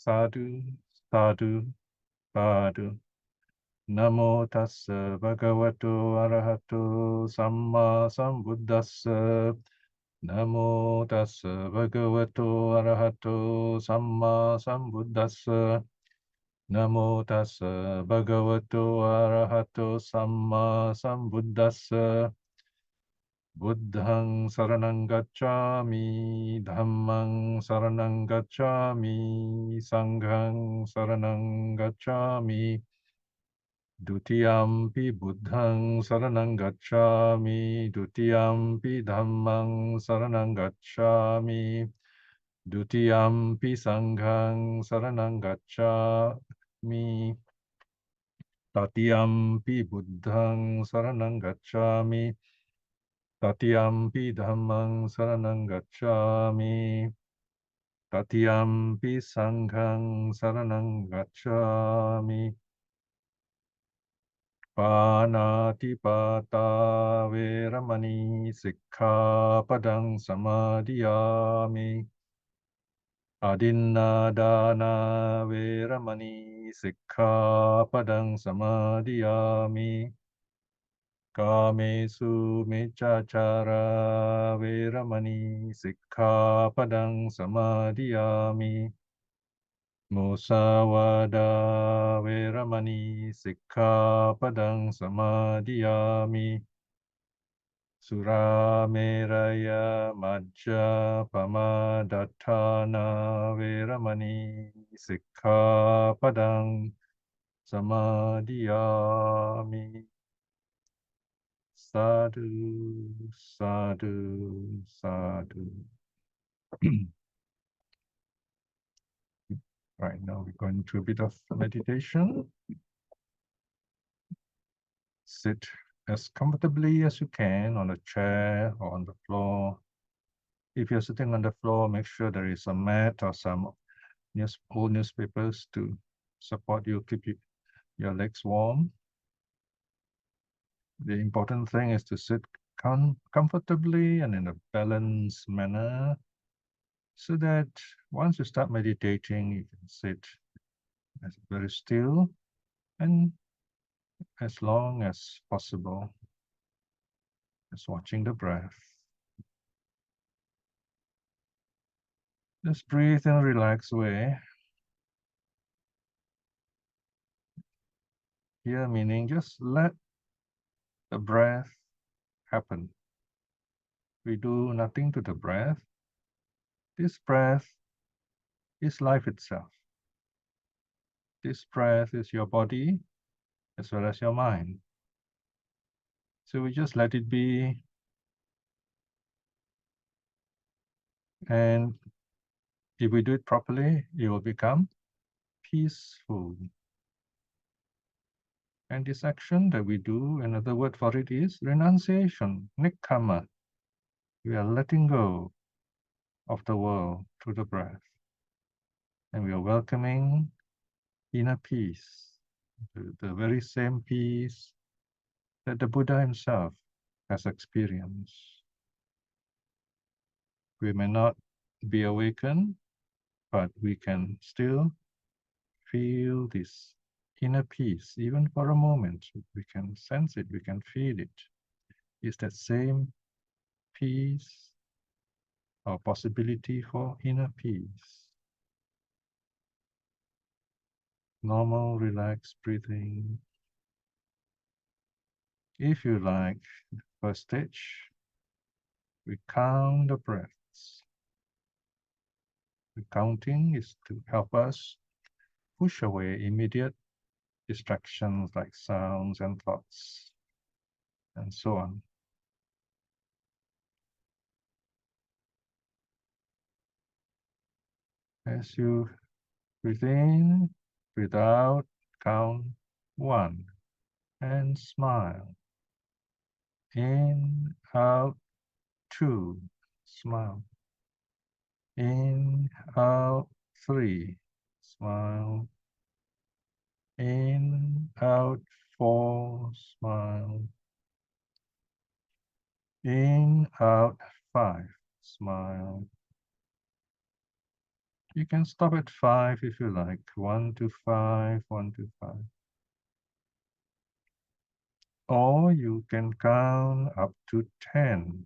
sadhu, sadhu, sadhu. Namo tassa bhagavato arahato samma sambuddhassa. Namo tassa bhagavato arahato samma sambuddhassa. Namo tassa bhagavato arahato samma sambuddhassa. Buddhang saranang gacchami, dhammang saranang gacchami, sanghang saranang gacchami. Dutiyampi buddhang saranang gacchami, dutiyampi dhammang saranang gacchami, dutiyampi sanghang saranang gacchami, tatiyampi buddhang saranang gacchami, tatiyampi dhammang saranang gacchami, tatiyampi sanghang saranang gacchami. Panatipata veramani sikkhapadang samadhiyami. Adinnadana veramani sikkhapadang samadhiyami. Kamesu meccacara veramani sikkhapadang samadhiyami. Musawada veramani sikkhapadang samadhiyami. Surameraya majja pamadatthana veramani sikkhapadang samadhiyami. Sadhu, sadhu, sadhu. Right now we're going to a bit of meditation. Sit as comfortably as you can on a chair or on the floor. If you're sitting on the floor, make sure there is a mat or some old newspapers to support you, keep your legs warm. The important thing is to sit comfortably and in a balanced manner, so that once you start meditating, you can sit very still and as long as possible, just watching the breath. Just breathe in a relaxed way. Here meaning just let the breath happen. We do nothing to the breath. This breath is life itself. This breath is your body as well as your mind. So we just let it be. And if we do it properly, it will become peaceful. And this action that we do, another word for it is renunciation, nikkama. We are letting go of the world through the breath. And we are welcoming inner peace, the very same peace that the Buddha himself has experienced. We may not be awakened, but we can still feel this inner peace, even for a moment. We can sense it, we can feel it. It's that same peace or possibility for inner peace. Normal, relaxed breathing. If you like, the first stage, we count the breaths. The counting is to help us push away immediate distractions like sounds and thoughts, and so on. As you breathe in, breathe out, count 1, and smile. In, out, 2, smile. In, out, 3, smile. In, out, 4, smile. In, out, 5, smile. You can stop at 5 if you like. 1 to 5, 1 to 5. Or you can count up to 10.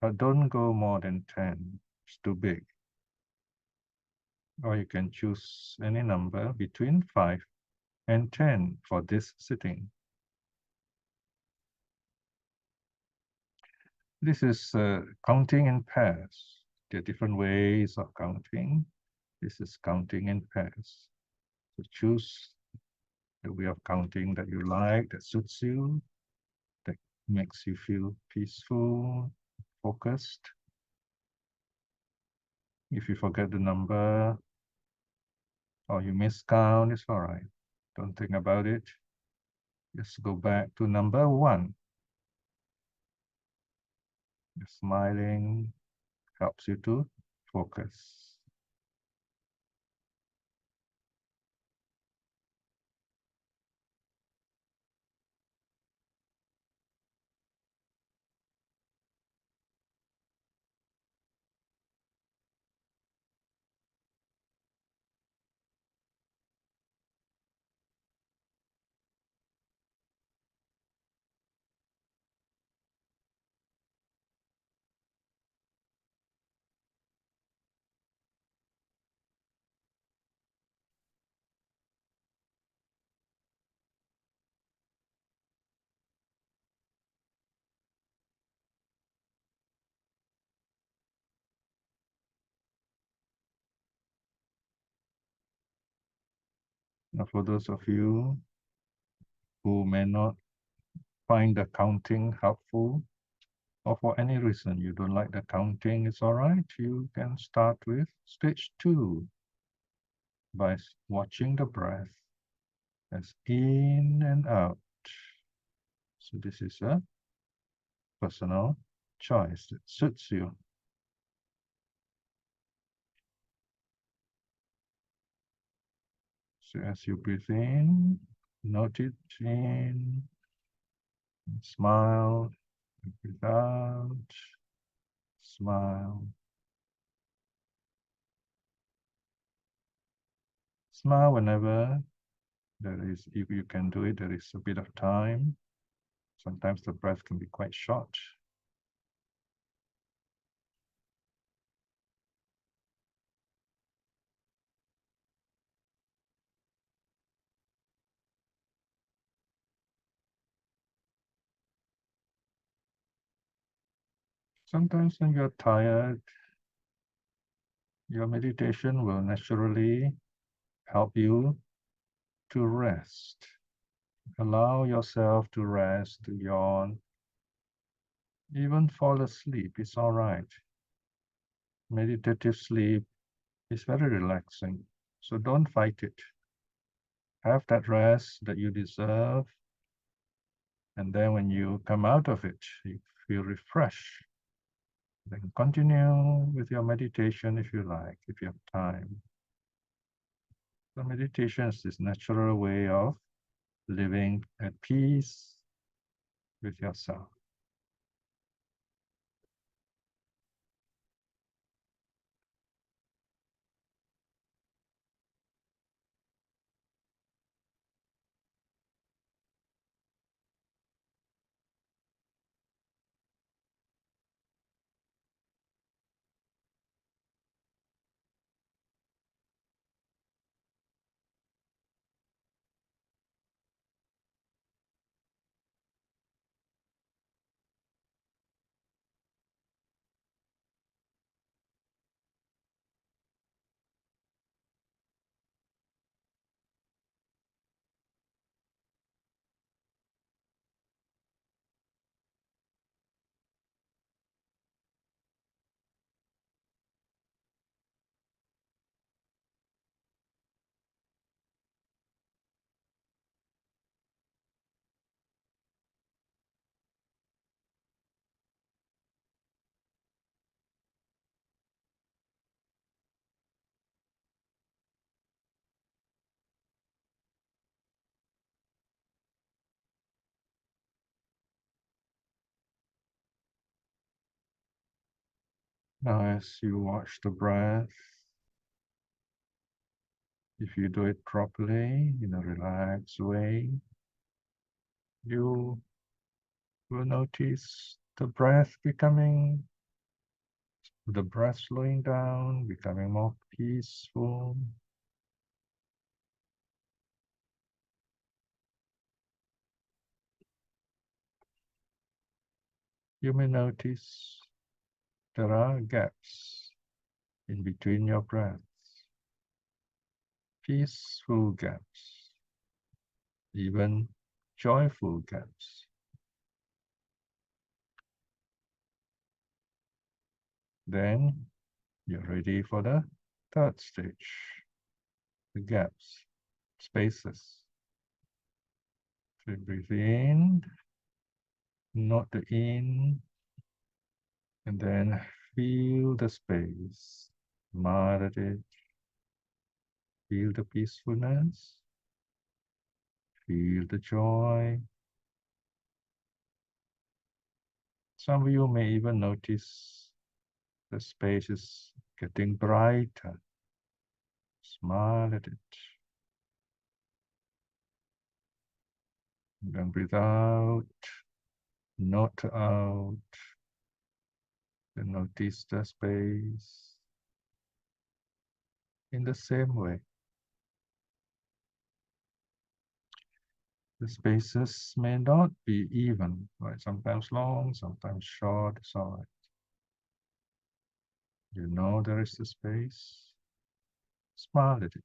But don't go more than 10. It's too big. Or you can choose any number between 5 and 10 for this sitting. This is counting in pairs. There are different ways of counting. This is counting in pairs. So choose the way of counting that you like, that suits you, that makes you feel peaceful, focused. If you forget the number or you miscount, it's all right. Don't think about it. Just go back to number 1. Smiling helps you to focus. Now, for those of you who may not find the counting helpful, or for any reason you don't like the counting, it's all right. You can start with stage 2 by watching the breath as in and out. So this is a personal choice that suits you. So as you breathe in, note it in, smile, breathe out, smile. Smile whenever there is, if you can do it, there is a bit of time. Sometimes the breath can be quite short. Sometimes when you're tired, your meditation will naturally help you to rest. Allow yourself to rest, to yawn, even fall asleep. It's all right. Meditative sleep is very relaxing, so don't fight it. Have that rest that you deserve, and then when you come out of it, you feel refreshed. Then continue with your meditation if you like, if you have time. So meditation is this natural way of living at peace with yourself. Now as you watch the breath, If you do it properly, in a relaxed way, you will notice the breath slowing down, becoming more peaceful. You may notice there are gaps in between your breaths, peaceful gaps, even joyful gaps. Then you're ready for the third stage, the gaps, spaces. So you breathe in, note the in, and then feel the space. Smile at it. Feel the peacefulness. Feel the joy. Some of you may even notice the space is getting brighter. Smile at it. Then breathe out, note out, then notice the space in the same way. The spaces may not be even, right? Sometimes long, sometimes short, it's all right. You know there is a space. Smile at it.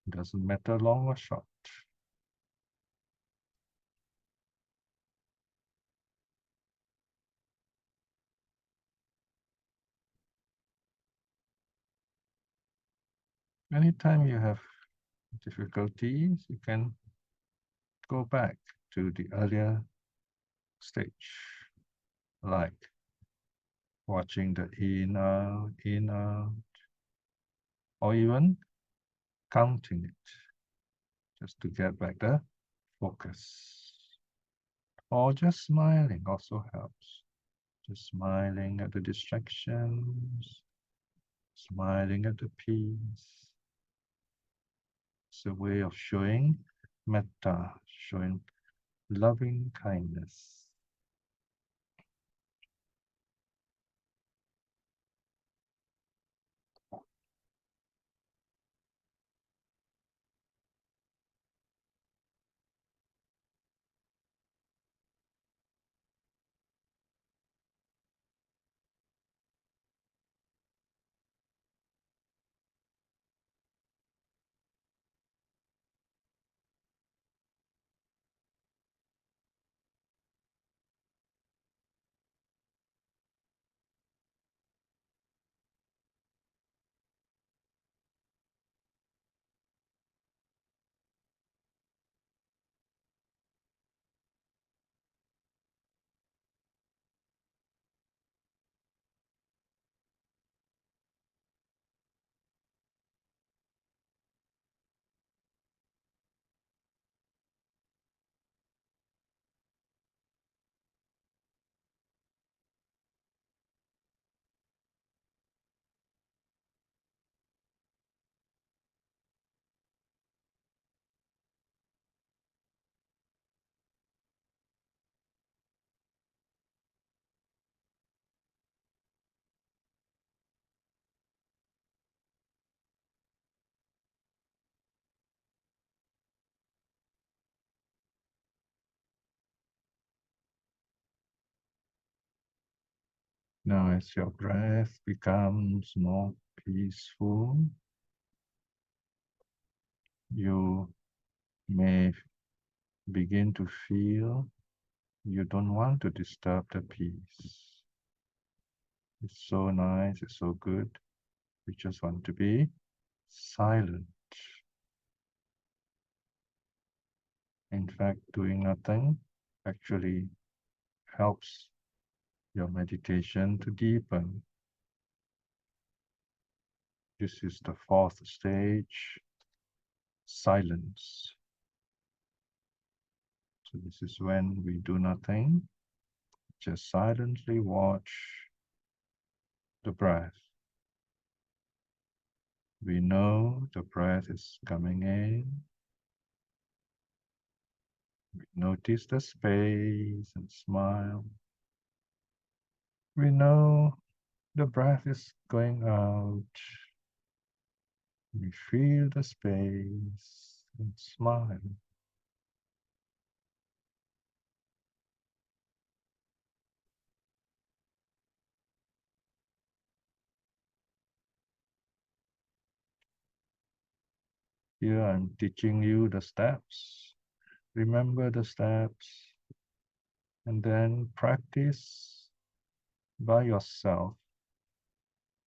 It doesn't matter long or short. Anytime you have difficulties, you can go back to the earlier stage, like watching the in, out, or even counting it, just to get back the focus. Or just smiling also helps. Just smiling at the distractions, smiling at the peace. It's a way of showing metta, showing loving kindness. Now, as your breath becomes more peaceful, you may begin to feel you don't want to disturb the peace. It's so nice, it's so good. We just want to be silent. In fact, doing nothing actually helps your meditation to deepen. This is the fourth stage, silence. So this is when we do nothing, just silently watch the breath. We know the breath is coming in. We notice the space and smile. We know the breath is going out. We feel the space and smile. Here I'm teaching you the steps. Remember the steps and then practice by yourself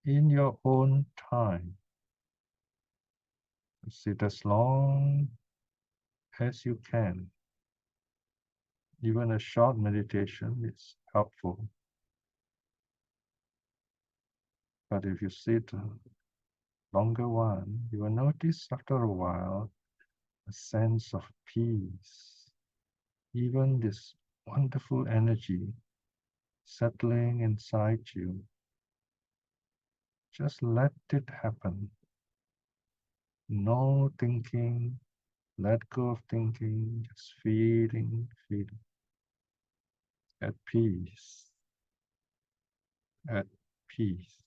in your own time. Sit as long as you can. Even a short meditation is helpful. But if you sit a longer one, you will notice after a while a sense of peace. Even this wonderful energy settling inside you. Just let it happen. No thinking, let go of thinking, just feeling at peace, at peace.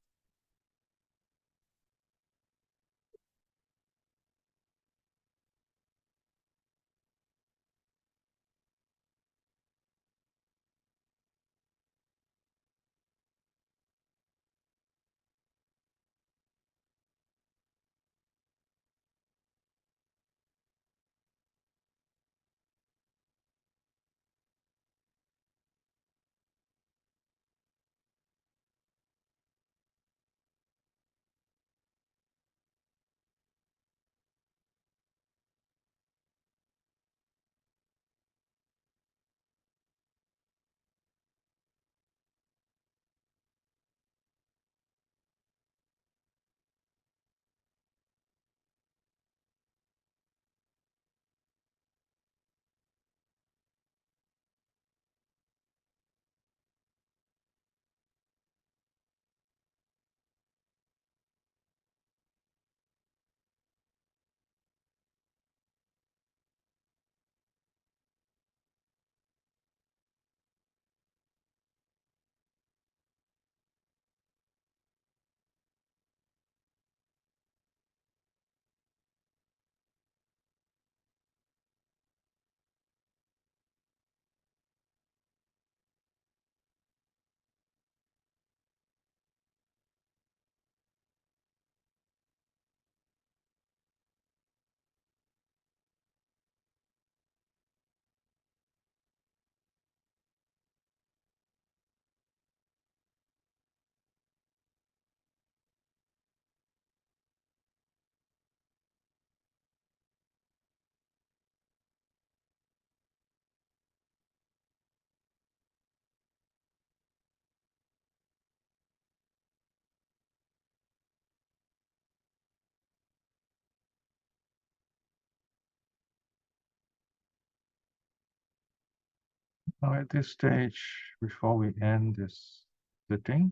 Now at this stage, before we end this sitting,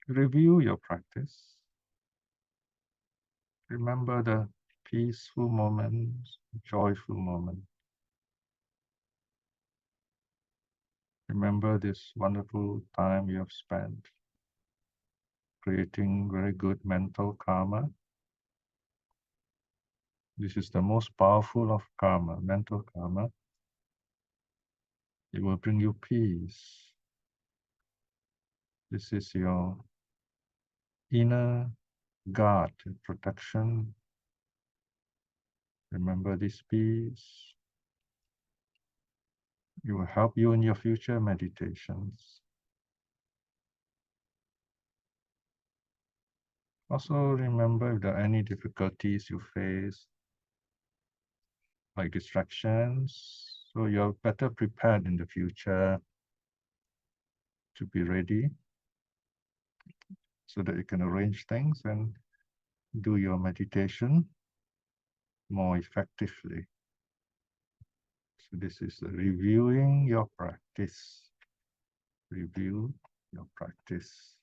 review your practice. Remember the peaceful moments, joyful moments. Remember this wonderful time you have spent creating very good mental karma. This is the most powerful of karma, mental karma. It will bring you peace. This is your inner guard and protection. Remember this peace. It will help you in your future meditations. Also remember if there are any difficulties you face, like distractions, so you're better prepared in the future to be ready so that you can arrange things and do your meditation more effectively. So this is reviewing your practice. Review your practice.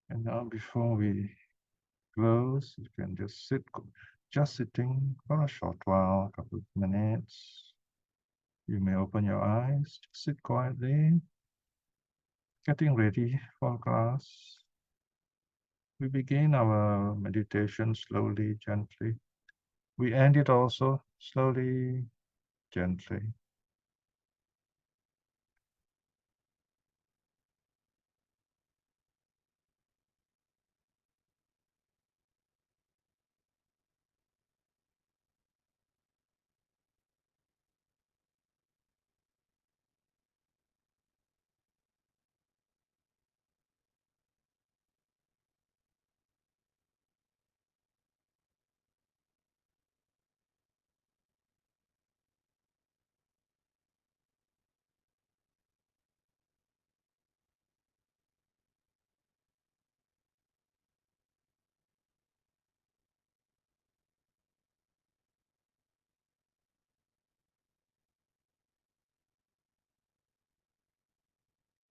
And now before we close, you can just sitting for a short while, a couple of minutes. You may open your eyes, just sit quietly, getting ready for class. We begin our meditation slowly, gently. We end it also slowly, gently.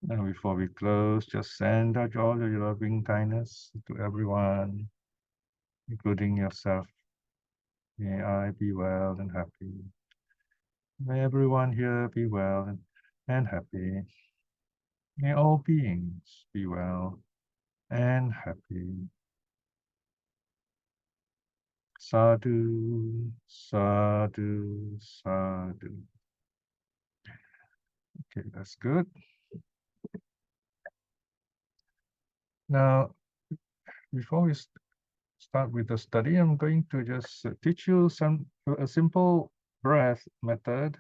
And before we close, just send out all your loving kindness to everyone, including yourself. May I be well and happy. May everyone here be well and happy. May all beings be well and happy. Sadhu, sadhu, sadhu. Okay, that's good. Now, before we start with the study, I'm going to just teach you a simple breath method.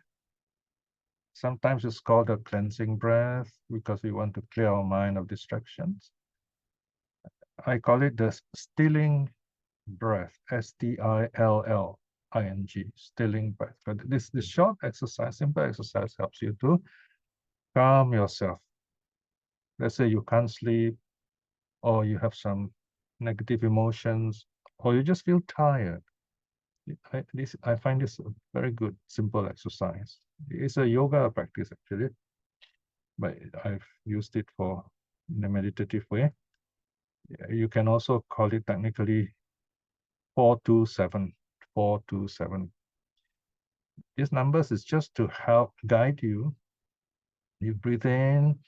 Sometimes it's called a cleansing breath because we want to clear our mind of distractions. I call it the stilling breath, STILLING, stilling breath. But this short exercise, simple exercise, helps you to calm yourself. Let's say you can't sleep, or you have some negative emotions, or you just feel tired. I find this a very good, simple exercise. It's a yoga practice, actually, but I've used it in a meditative way. You can also call it technically 427. 427. These numbers is just to help guide you. You breathe in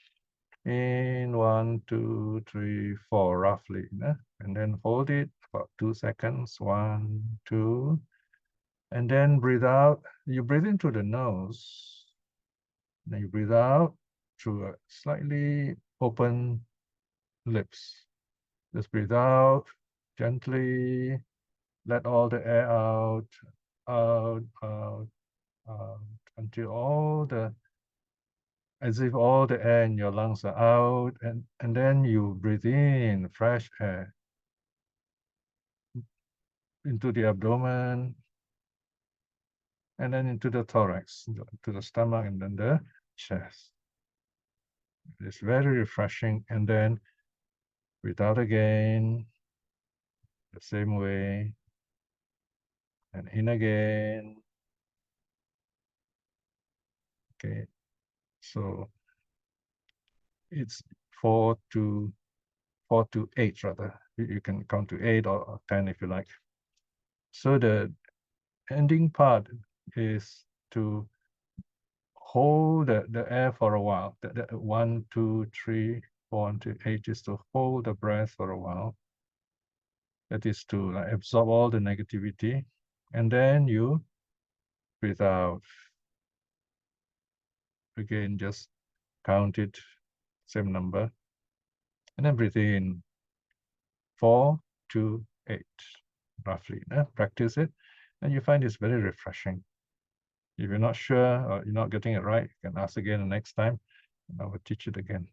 1, 2, 3, 4, roughly, and then hold it about 2 seconds, 1, 2, and then breathe out. You breathe in through the nose, then you breathe out through a slightly open lips. Just breathe out gently, let all the air out, out, out, out, until as if all the air in your lungs are out, and then you breathe in fresh air into the abdomen, and then into the thorax, to the stomach, and then the chest. It's very refreshing. And then breathe out again, the same way, and in again. Okay, so it's 4 to 8 rather. You can count to 8 or 10 if you like. So the ending part is to hold the air for a while. The 1, 2, 3, 4 until 8 is to hold the breath for a while. That is to absorb all the negativity. And then you breathe out. Again, just count it, same number. And then breathe in 4 to 8, roughly. Practice it, and you find it's very refreshing. If you're not sure or you're not getting it right, you can ask again the next time, and I will teach it again.